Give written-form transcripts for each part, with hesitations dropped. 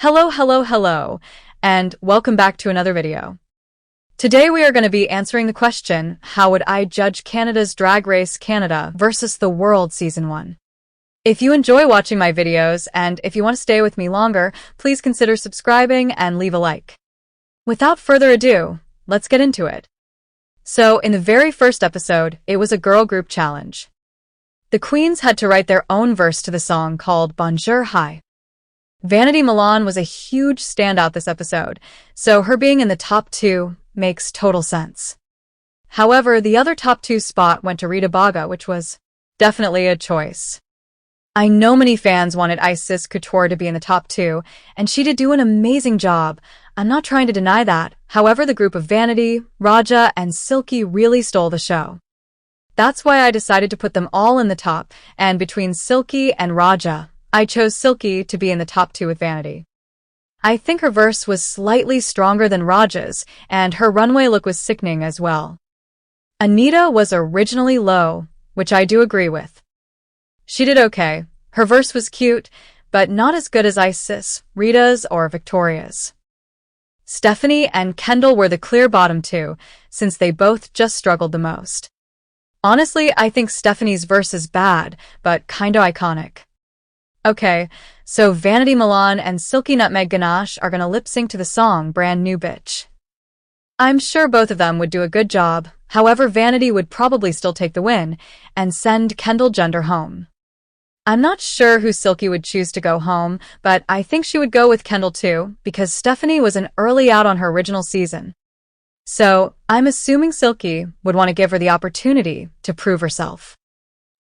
Hello, and welcome back to another video. Today we are going to be answering the question, how would I judge Canada's Drag Race Canada versus the World Season 1? If you enjoy watching my videos, and if you want to stay with me longer, please consider subscribing and leave a like. Without further ado, let's get into it. So, in the very first episode, it was a girl group challenge. The queens had to write their own verse to the song called Bonjour Hi. Vanity Milan was a huge standout this episode, so her being in the top 2 makes total sense. However, the other top 2 spot went to Rita Baga, which was definitely a choice. I know many fans wanted Icesis Couture to be in the top 2, and she did do an amazing job. I'm not trying to deny that. However, the group of Vanity, Raja, and Silky really stole the show. That's why I decided to put them all in the top, and between Silky and Raja, I chose Silky to be in the top 2 with Vanity. I think her verse was slightly stronger than Raja's, and her runway look was sickening as well. Anita was originally low, which I do agree with. She did okay. Her verse was cute, but not as good as Icesis, Rita's, or Victoria's. Stephanie and Kendall were the clear bottom 2, since they both just struggled the most. Honestly, I think Stephanie's verse is bad, but kinda iconic. Okay, so Vanity Milan and Silky Nutmeg Ganache are gonna lip-sync to the song Brand New Bitch. I'm sure both of them would do a good job, however Vanity would probably still take the win and send Kendall Jenner home. I'm not sure who Silky would choose to go home, but I think she would go with Kendall too, because Stephanie was an early out on her original season. So, I'm assuming Silky would want to give her the opportunity to prove herself.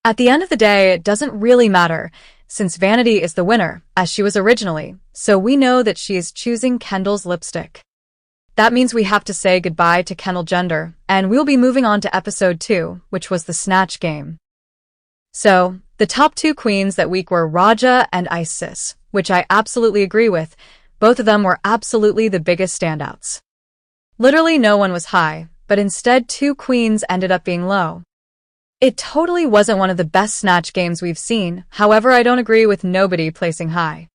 At the end of the day, it doesn't really matter, since Vanity is the winner, as she was originally, so we know that she is choosing Kendall's lipstick. That means we have to say goodbye to Kendall Jenner, and we'll be moving on to episode 2, which was the Snatch Game. So, the top 2 queens that week were Raja and Icesis, which I absolutely agree with. Both of them were absolutely the biggest standouts. Literally no one was high, but instead 2 queens ended up being low. It totally wasn't one of the best Snatch Games we've seen, however I don't agree with nobody placing high.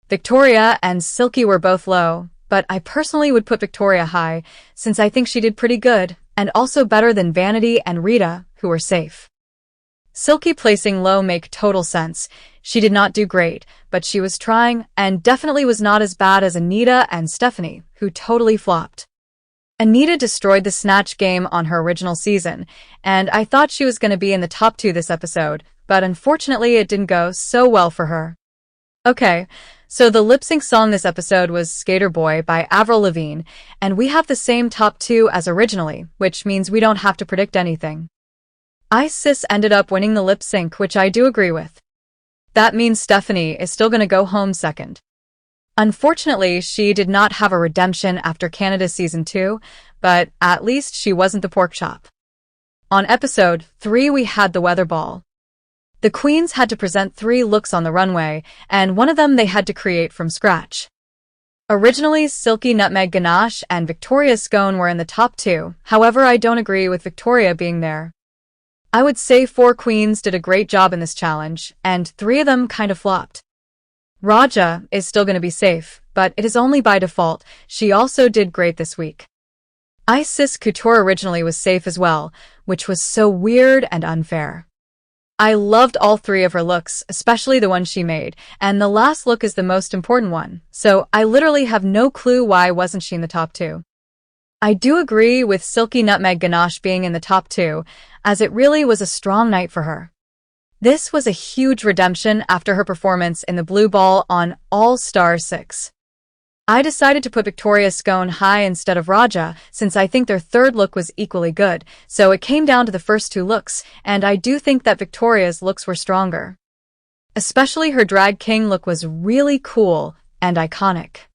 Victoria and Silky were both low, but I personally would put Victoria high, since I think she did pretty good, and also better than Vanity and Rita, who were safe. Silky placing low make total sense. She did not do great, but she was trying, and definitely was not as bad as Anita and Stephanie, who totally flopped. Anita destroyed the Snatch Game on her original season, and I thought she was going to be in the top 2 this episode, but unfortunately it didn't go so well for her. Okay, so the lip-sync song this episode was Skater Boy by Avril Lavigne, and we have the same top 2 as originally, which means we don't have to predict anything. Icesis ended up winning the lip-sync, which I do agree with. That means Stephanie is still going to go home second. Unfortunately, she did not have a redemption after Canada Season 2, but at least she wasn't the pork chop. On episode 3 we had the weather ball. The queens had to present 3 looks on the runway, and one of them they had to create from scratch. Originally, Silky Nutmeg Ganache and Victoria Scone were in the top 2, however I don't agree with Victoria being there. I would say 4 queens did a great job in this challenge, and 3 of them kind of flopped. Raja is still going to be safe, but it is only by default. She also did great this week. Icesis Couture originally was safe as well, which was so weird and unfair. I loved all 3 of her looks, especially the one she made, and the last look is the most important one, so I literally have no clue why wasn't she in the top 2. I do agree with Silky Nutmeg Ganache being in the top 2, as it really was a strong night for her. This was a huge redemption after her performance in the Blue Ball on All Stars 6. I decided to put Victoria Scone high instead of Raja, since I think their third look was equally good, so it came down to the first 2 looks, and I do think that Victoria's looks were stronger. Especially her Drag King look was really cool and iconic.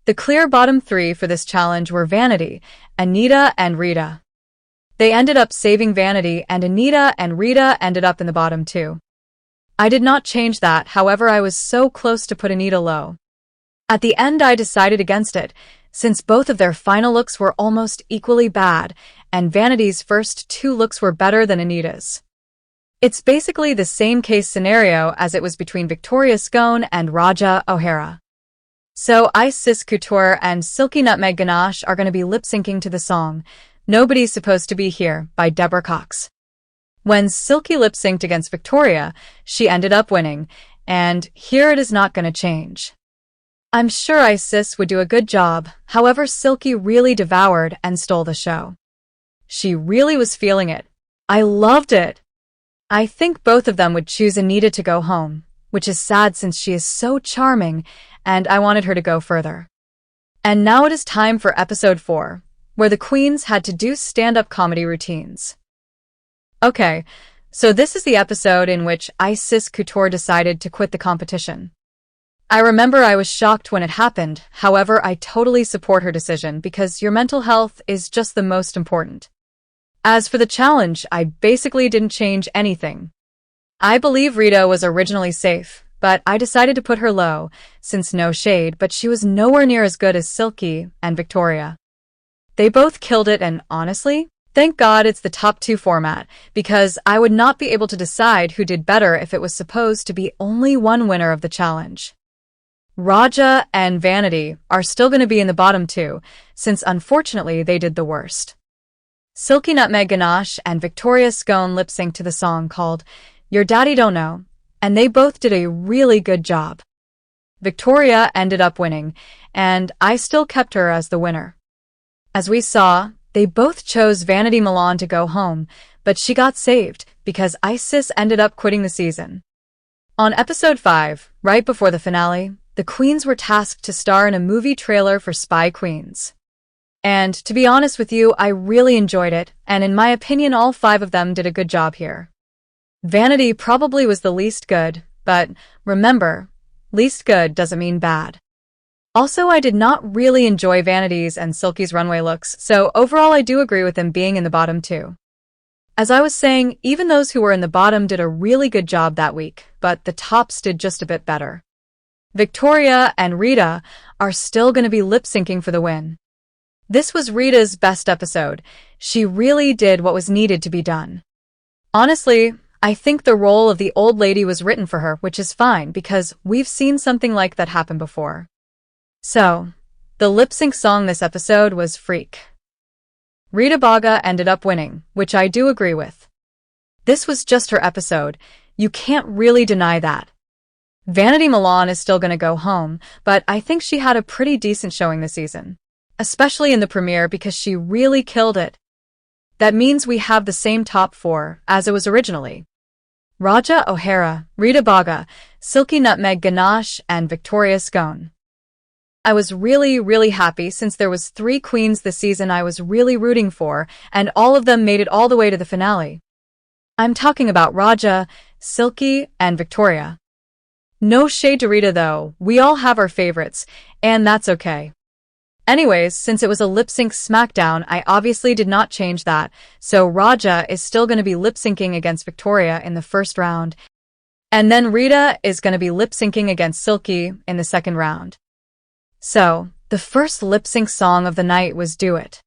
The clear bottom 3 for this challenge were Vanity, Anita, and Rita. They ended up saving Vanity, and Anita and Rita ended up in the bottom 2. I did not change that, however I was so close to put Anita low. At the end I decided against it, since both of their final looks were almost equally bad, and Vanity's first 2 looks were better than Anita's. It's basically the same case scenario as it was between Victoria Scone and Raja O'Hara. So Isis Couture and Silky Nutmeg Ganache are going to be lip-syncing to the song Nobody's Supposed to Be Here by Deborah Cox. When Silky lip-synced against Victoria, she ended up winning, and here it is not going to change. I'm sure Isis would do a good job, however Silky really devoured and stole the show. She really was feeling it. I loved it. I think both of them would choose Anita to go home, which is sad since she is so charming, and I wanted her to go further. And now it is time for episode 4, where the queens had to do stand-up comedy routines. Okay, so this is the episode in which Isis Couture decided to quit the competition. I remember I was shocked when it happened, however I totally support her decision because your mental health is just the most important. As for the challenge, I basically didn't change anything. I believe Rita was originally safe, but I decided to put her low, since no shade, but she was nowhere near as good as Silky and Victoria. They both killed it and honestly, thank God it's the top 2 format, because I would not be able to decide who did better if it was supposed to be only one winner of the challenge. Raja and Vanity are still going to be in the bottom 2, since unfortunately they did the worst. Silky Nutmeg Ganache and Victoria Scone lip-synced to the song called Your Daddy Don't Know, and they both did a really good job. Victoria ended up winning, and I still kept her as the winner. As we saw, they both chose Vanity Milan to go home, but she got saved because Isis ended up quitting the season. On episode 5, right before the finale, the queens were tasked to star in a movie trailer for Spy Queens. And to be honest with you, I really enjoyed it, and in my opinion all 5 of them did a good job here. Vanity probably was the least good, but remember, least good doesn't mean bad. Also, I did not really enjoy Vanity's and Silky's runway looks, so overall I do agree with them being in the bottom 2. As I was saying, even those who were in the bottom did a really good job that week, but the tops did just a bit better. Victoria and Rita are still going to be lip-syncing for the win. This was Rita's best episode. She really did what was needed to be done. Honestly, I think the role of the old lady was written for her, which is fine because we've seen something like that happen before. So, the lip-sync song this episode was Freak. Rita Baga ended up winning, which I do agree with. This was just her episode. You can't really deny that. Vanity Milan is still going to go home, but I think she had a pretty decent showing this season, especially in the premiere because she really killed it. That means we have the same top 4 as it was originally. Raja O'Hara, Rita Baga, Silky Nutmeg Ganache, and Victoria Scone. I was really happy since there was 3 queens this season I was really rooting for, and all of them made it all the way to the finale. I'm talking about Raja, Silky, and Victoria. No shade to Rita though, we all have our favorites, and that's okay. Anyways, since it was a lip-sync smackdown, I obviously did not change that, so Raja is still going to be lip-syncing against Victoria in the first round, and then Rita is going to be lip-syncing against Silky in the second round. So, the first lip-sync song of the night was Do It.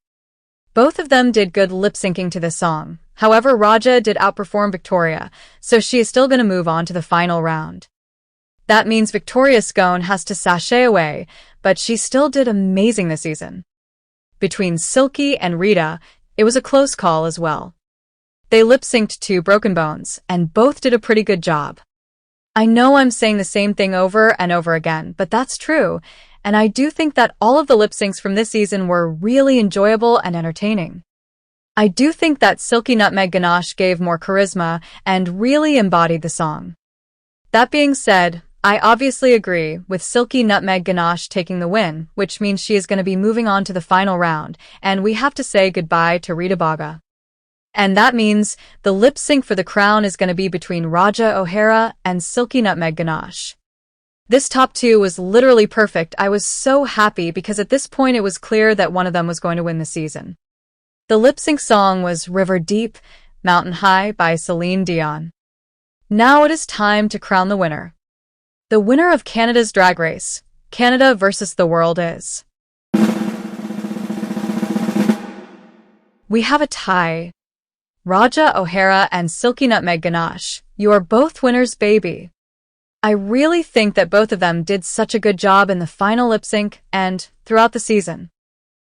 Both of them did good lip-syncing to this song, however Raja did outperform Victoria, so she is still going to move on to the final round. That means Victoria Scone has to sashay away, but she still did amazing this season. Between Silky and Rita, it was a close call as well. They lip-synced to Broken Bones, and both did a pretty good job. I know I'm saying the same thing over and over again, but that's true, and I do think that all of the lip-syncs from this season were really enjoyable and entertaining. I do think that Silky Nutmeg Ganache gave more charisma and really embodied the song. That being said, I obviously agree with Silky Nutmeg Ganache taking the win, which means she is going to be moving on to the final round, and we have to say goodbye to Rita Baga. And that means the lip sync for the crown is going to be between Raja O'Hara and Silky Nutmeg Ganache. This top 2 was literally perfect. I was so happy because at this point it was clear that one of them was going to win the season. The lip sync song was River Deep, Mountain High by Celine Dion. Now it is time to crown the winner. The winner of Canada's Drag Race, Canada versus the World is... We have a tie. Raja O'Hara and Silky Nutmeg Ganache, you are both winners, baby. I really think that both of them did such a good job in the final lip sync and throughout the season.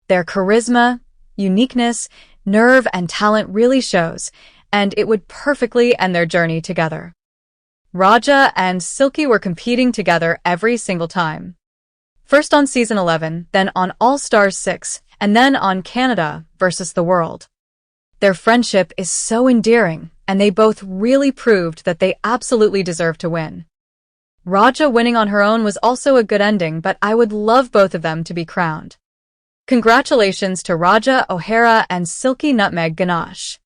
Their charisma, uniqueness, nerve, and talent really shows, and it would perfectly end their journey together. Raja and Silky were competing together every single time. First on Season 11, then on All Stars 6, and then on Canada versus the World. Their friendship is so endearing, and they both really proved that they absolutely deserve to win. Raja winning on her own was also a good ending, but I would love both of them to be crowned. Congratulations to Raja O'Hara and Silky Nutmeg Ganache.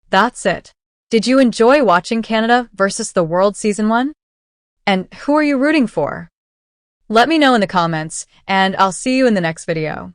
That's it. Did you enjoy watching Canada versus the World Season 1? And who are you rooting for? Let me know in the comments, and I'll see you in the next video.